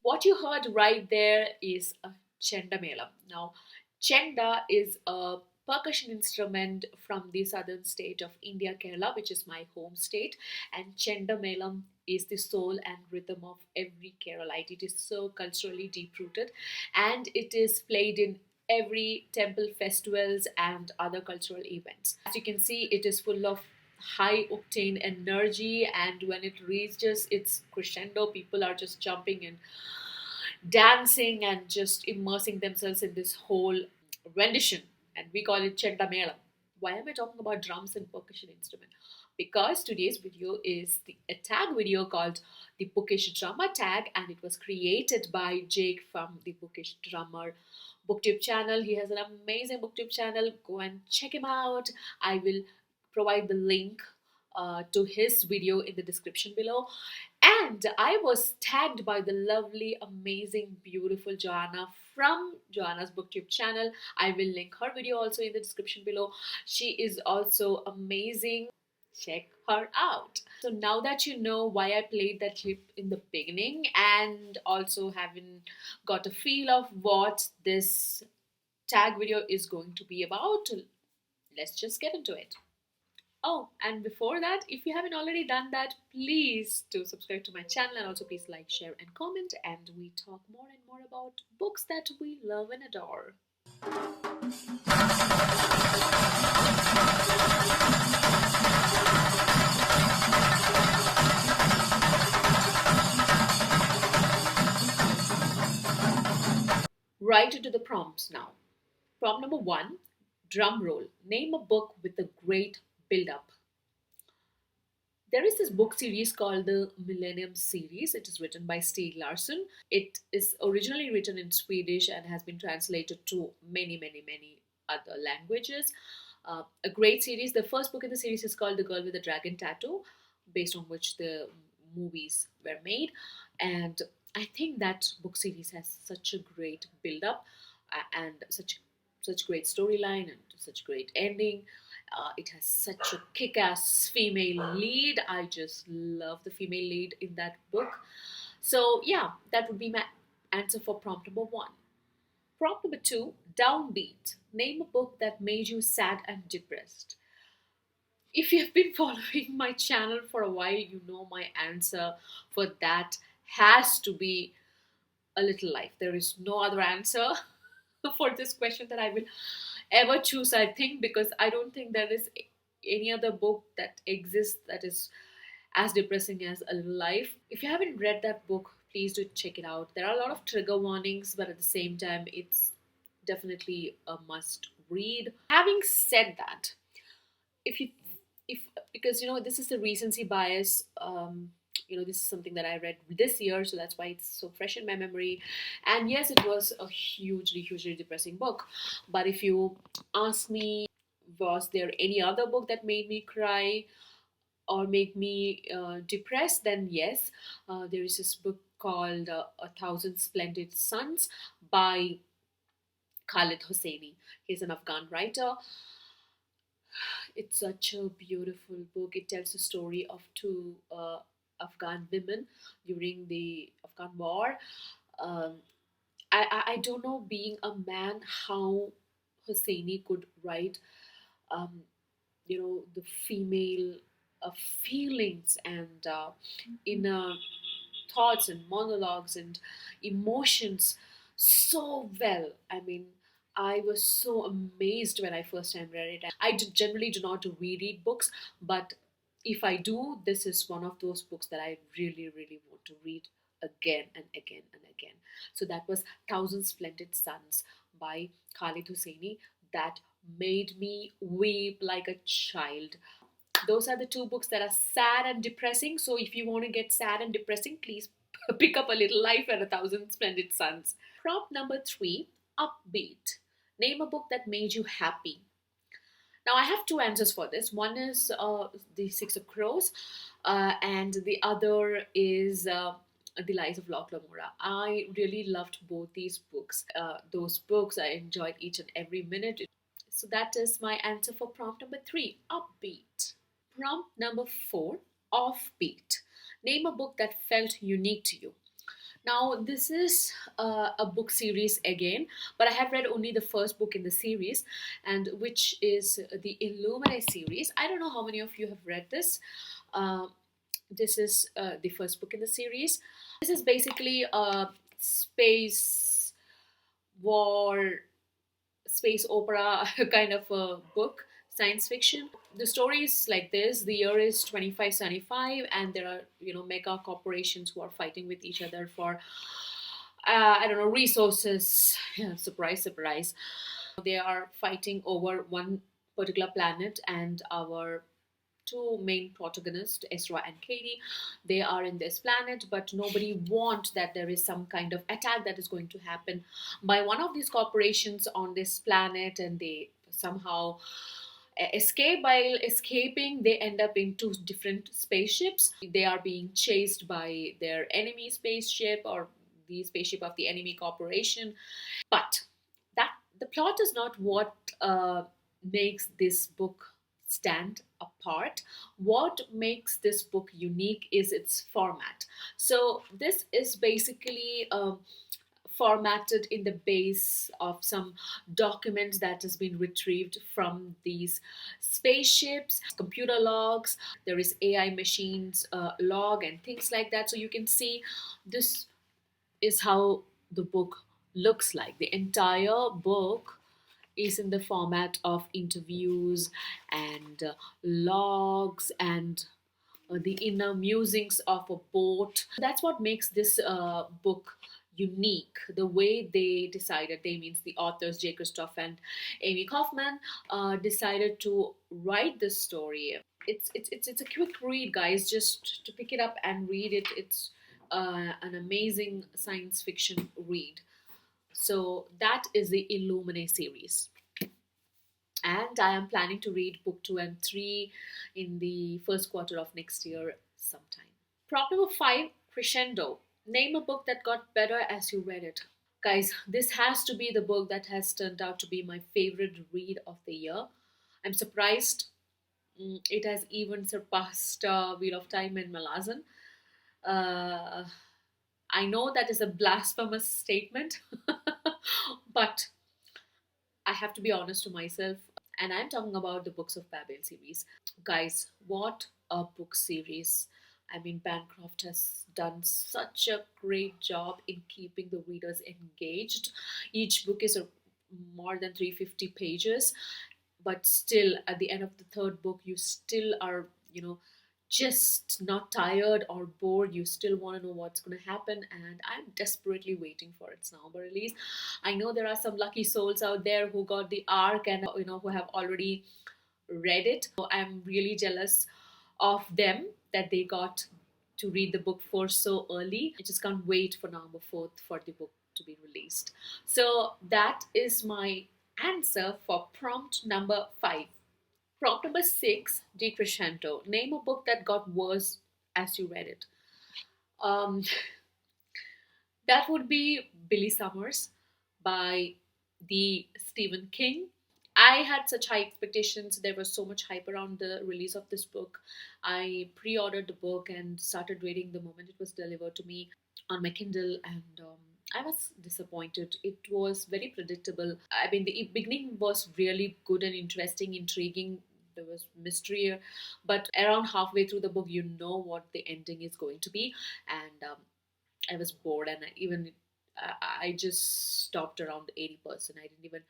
What you heard right there is a Chenda Melam. Now, Chenda is a percussion instrument from the southern state of India, Kerala, which is my home state. And Chenda Melam is the soul and rhythm of every Keralite. It is so culturally deep rooted, and it is played in every temple festivals and other cultural events. As you can see, it is full of high octane energy, and when it reaches its crescendo, people are just jumping and dancing and just immersing themselves in this whole rendition, and we call it Chenda Melam. Why am I talking about drums and percussion instrument? Because today's video is a tag video called the Bookish Drummer Tag, and it was created by Jake from the Bookish Drummer booktube channel. He has an amazing booktube channel. Go and check him out. I will provide the link to his video in the description below. And I was tagged by the lovely, amazing, beautiful Johanna from Johanna's booktube channel. I will link her video also in the description below. She is also amazing. Check her out. So now that you know why I played that clip in the beginning, and also having got a feel of what this tag video is going to be about, let's just get into it. Oh, and before that, if you haven't already done that, please do subscribe to my channel, and also please like, share, and comment. And we talk more and more about books that we love and adore. Right into the prompts now. Prompt number 1, drum roll. Name a book with a great build up. There is this book series called the Millennium series. It is written by Stieg Larsson. It is originally written in Swedish and has been translated to many, many, many other languages. A great series. The first book in the series is called The Girl with the Dragon Tattoo, based on which the movies were made. And I think that book series has such a great build up and such great storyline and such great ending. It has such a kick-ass female lead. I just love the female lead in that book. So yeah, that would be my answer for prompt number 1. Prompt number 2, downbeat. Name a book that made you sad and depressed. If you have been following my channel for a while, you know my answer for that has to be A Little Life. There is no other answer for this question that I will ever choose, I think, because I don't think there is any other book that exists that is as depressing as A Little Life. If you haven't read that book, please do check it out. There are a lot of trigger warnings, but at the same time, it's definitely a must read. Having said that, if because this is the recency bias, this is something that I read this year, so that's why it's so fresh in my memory. And yes, it was a hugely depressing book. But if you ask me, was there any other book that made me cry or make me depressed, then yes, there is this book called A Thousand Splendid Suns by Khalid Hosseini. He's an Afghan writer. It's such a beautiful book. It tells the story of two Afghan women during the Afghan war. Um, I don't know, being a man, how Hosseini could write, the female feelings and inner thoughts and monologues and emotions so well. I mean, I was so amazed when I first time read it. I generally do not reread books, but if I do, this is one of those books that I really, really want to read again and again and again. So that was Thousand Splendid Suns by Khalid Hosseini. That made me weep like a child. Those are the two books that are sad and depressing. So if you want to get sad and depressing, please pick up A Little Life and A Thousand Splendid Suns. Prompt number three, upbeat. Name a book that made you happy. Now, I have two answers for this. One is The Six of Crows, and the other is The Lies of Locke Lamora. I really loved both these books. Those books, I enjoyed each and every minute. So, that is my answer for prompt number three, upbeat. Prompt number four, offbeat. Name a book that felt unique to you. Now, this is a book series again, but I have read only the first book in the series, and which is the Illuminae series. I don't know how many of you have read this. Uh, this is the first book in the series. This is basically a space war, space opera kind of a book, science fiction. The story is like this: the year is 2575, and there are, mega corporations who are fighting with each other for I don't know, resources. Yeah, surprise, surprise. They are fighting over one particular planet, and our two main protagonists, Ezra and Katie, they are in this planet, but nobody wants that there is some kind of attack that is going to happen by one of these corporations on this planet, and they somehow escape. While escaping, they end up in two different spaceships. They are being chased by their enemy spaceship, or the spaceship of the enemy corporation. But that the plot is not what makes this book stand apart. What makes this book unique is its format. So this is basically formatted in the base of some documents that has been retrieved from these spaceships, computer logs. There is AI machines log and things like that. So you can see this is how the book looks like. The entire book is in the format of interviews and logs and the inner musings of a boat. That's what makes this book unique. The way they decided, they means the authors J. Christoph and Amy Kaufman decided to write this story. It's a quick read, guys. Just to pick it up and read it. It's an amazing science fiction read. So that is the Illuminae series. And I am planning to read book 2 and 3 in the first quarter of next year sometime. Prompt number 5, crescendo. Name a book that got better as you read it. Guys, this has to be the book that has turned out to be my favorite read of the year. I'm surprised it has even surpassed Wheel of Time and Malazan. Uh, I know that is a blasphemous statement, but I have to be honest to myself, and I'm talking about the Books of Babel series. Guys, what a book series! I mean, Bancroft has done such a great job in keeping the readers engaged. Each book is more than 350 pages, but still, at the end of the third book, you still are, just not tired or bored. You still want to know what's going to happen, and I'm desperately waiting for its November release. I know there are some lucky souls out there who got the arc and who have already read it. So I'm really jealous of them that they got to read the book for so early. I just can't wait for November 4th for the book to be released. So that is my answer for prompt number 5. Prompt number 6, decrescendo. Name a book that got worse as you read it. Um, that would be Billy Summers by the Stephen King. I had such high expectations. There was so much hype around the release of this book. I pre-ordered the book and started reading the moment it was delivered to me on my Kindle, and I was disappointed. It was very predictable. I mean, the beginning was really good and interesting, intriguing. There was mystery, but around halfway through the book, you know what the ending is going to be, and I was bored, and I just stopped around 80%. I didn't even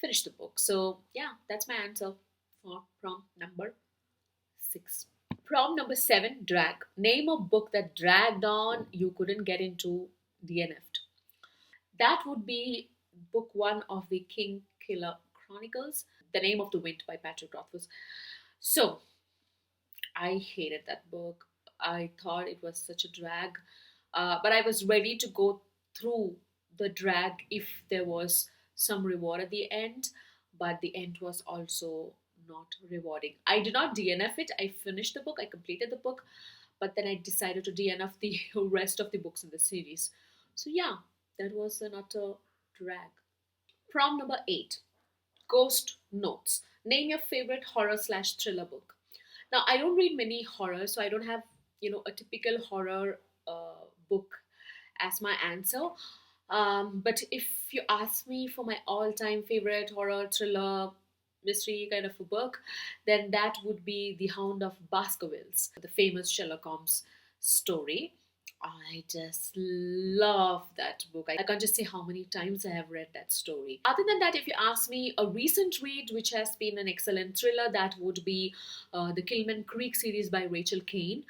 finish the book. So yeah, that's my answer for prompt number 6. Prompt number seven, drag. Name a book that dragged on, you couldn't get into, DNF'd. That would be book one of the King Killer Chronicles, The Name of the Wind by Patrick Rothfuss. So, I hated that book. I thought it was such a drag, but I was ready to go through the drag if there was some reward at the end. But the end was also not rewarding. I did not DNF it. I finished the book. I completed the book, but then I decided to DNF the rest of the books in the series. So yeah, that was an utter drag. Prompt number eight. Ghost Notes. Name your favorite horror slash thriller book. Now, I don't read many horror, so I don't have, a typical horror book as my answer. But if you ask me for my all-time favorite horror thriller mystery kind of a book, then that would be The Hound of Baskervilles, the famous Sherlock Holmes story. I just love that book. I can't just say how many times I have read that story. Other than that, if you ask me a recent read which has been an excellent thriller, that would be the Kilman Creek series by Rachel Kane.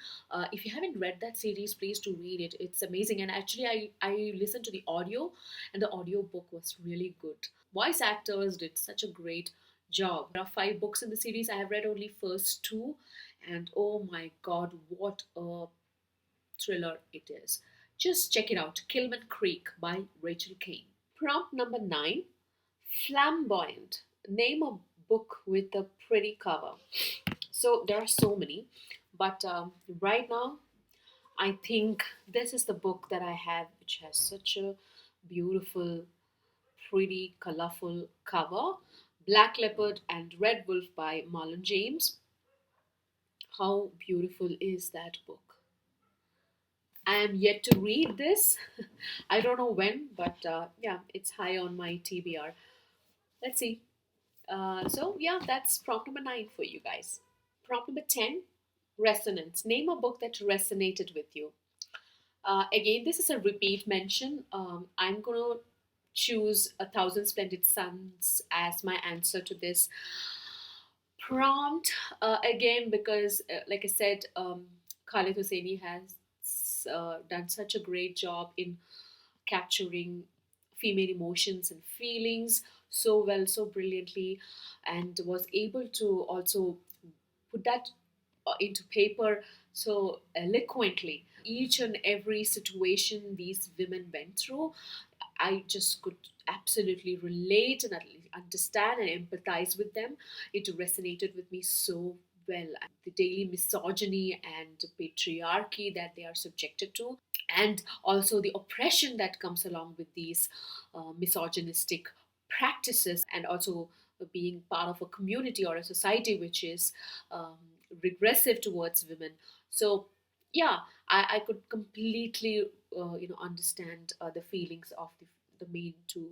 If you haven't read that series, please do read it. It's amazing. And actually, I listened to the audio, and the audio book was really good. Voice actors did such a great job. There are five books in the series. I have read only first two, and oh my god, what a thriller it is. Just check it out, Kilman Creek by Rachel Kane. Prompt number nine, flamboyant. Name a book with a pretty cover. So there are so many, but right now I think this is the book that I have, which has such a beautiful, pretty, colorful cover. Black Leopard and Red Wolf by Marlon James. How beautiful is that book? I am yet to read this. I don't know when, but yeah, it's high on my TBR. Let's see. So, yeah, that's prompt number nine for you guys. Prompt number 10, resonance. Name a book that resonated with you. Again, this is a repeat mention. I'm going to choose A Thousand Splendid Suns as my answer to this prompt. Again, because, like I said, Khalid Hosseini has done such a great job in capturing female emotions and feelings so well, so brilliantly, and was able to also put that into paper so eloquently. Each and every situation these women went through, I just could absolutely relate and at least understand and empathize with them. It resonated with me so well. The daily misogyny and patriarchy that they are subjected to, and also the oppression that comes along with these misogynistic practices, and also being part of a community or a society which is um, regressive towards women. So yeah, I could completely understand the feelings of the main two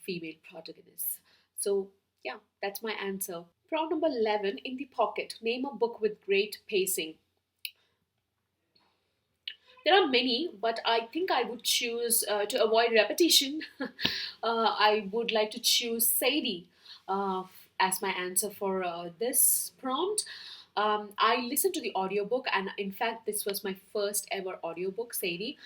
female protagonists. So yeah, that's my answer. Prompt number 11, in the pocket. Name a book with great pacing. There are many, but I think I would choose, to avoid repetition, I would like to choose Sadie as my answer for this prompt. I listened to the audiobook, and in fact, this was my first ever audiobook, Sadie,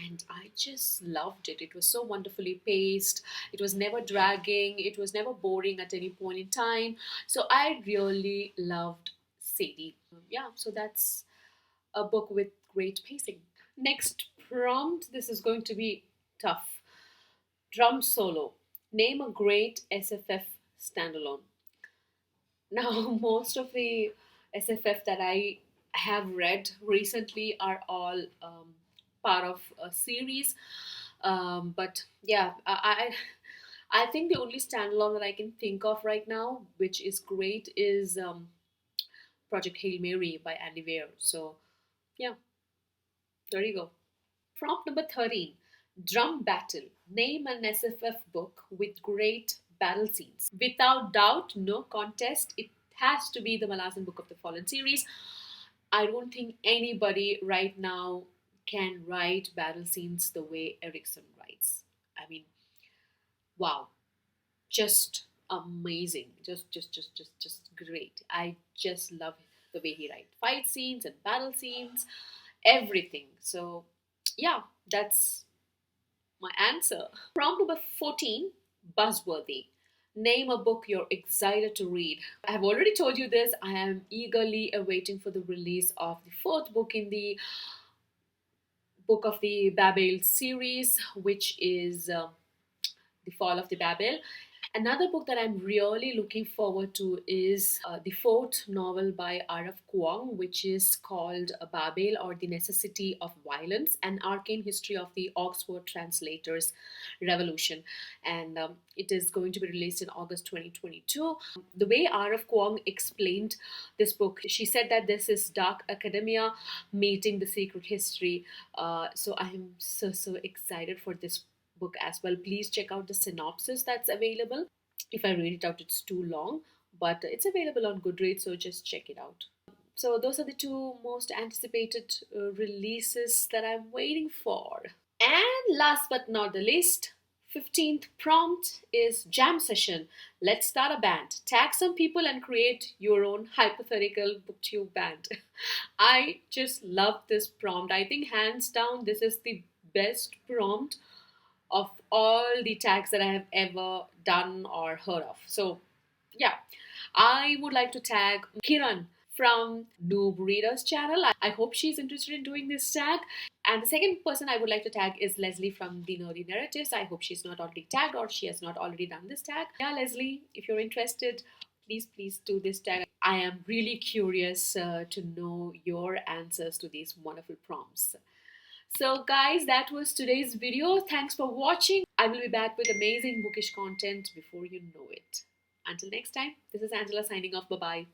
and I just loved it. It was so wonderfully paced, it was never dragging, it was never boring at any point in time. So I really loved Sadie. Yeah, so that's a book with great pacing. Next prompt, this is going to be tough. Drum solo. Name a great SFF standalone. Now, most of the SFF that I have read recently are all part of a series. But yeah, I think the only standalone that I can think of right now, which is great, is Project Hail Mary by Andy Weir. So yeah, there you go. Prompt number 13, Drum Battle. Name an SFF book with great battle scenes. Without doubt, no contest, it has to be the Malazan Book of the Fallen series. I don't think anybody right now can write battle scenes the way Erickson writes. I mean, wow, just amazing, just great. I just love the way he writes fight scenes and battle scenes, everything. So, yeah, that's my answer. Prompt number 14, buzzworthy. Name a book you're excited to read. I've already told you this. I am eagerly awaiting for the release of the fourth book in the Book of the Babel series, which is The Fall of the Babel. Another book that I'm really looking forward to is the fourth novel by R.F. Kuang, which is called Babel or The Necessity of Violence, an arcane history of the Oxford Translators Revolution. And it is going to be released in August 2022. The way R.F. Kuang explained this book, she said that this is dark academia meeting the secret history. So I am so excited for this book as well. Please check out the synopsis that's available. If I read it out, it's too long, but it's available on Goodreads, so just check it out. So, those are the two most anticipated releases that I'm waiting for. And last but not the least, 15th prompt is jam session. Let's start a band. Tag some people and create your own hypothetical booktube band. I just love this prompt. I think hands down, this is the best prompt of all the tags that I have ever done or heard of. So, yeah, I would like to tag Kiran from Noob Readers channel. I hope she's interested in doing this tag. And the second person I would like to tag is Leslie from the Nerdy Narratives. I hope she's not already tagged or she has not already done this tag. Yeah, Leslie, if you're interested, please do this tag. I am really curious to know your answers to these wonderful prompts. So guys, that was today's video. Thanks for watching. I will be back with amazing bookish content before you know it. Until next time, this is Angela signing off. Bye-bye.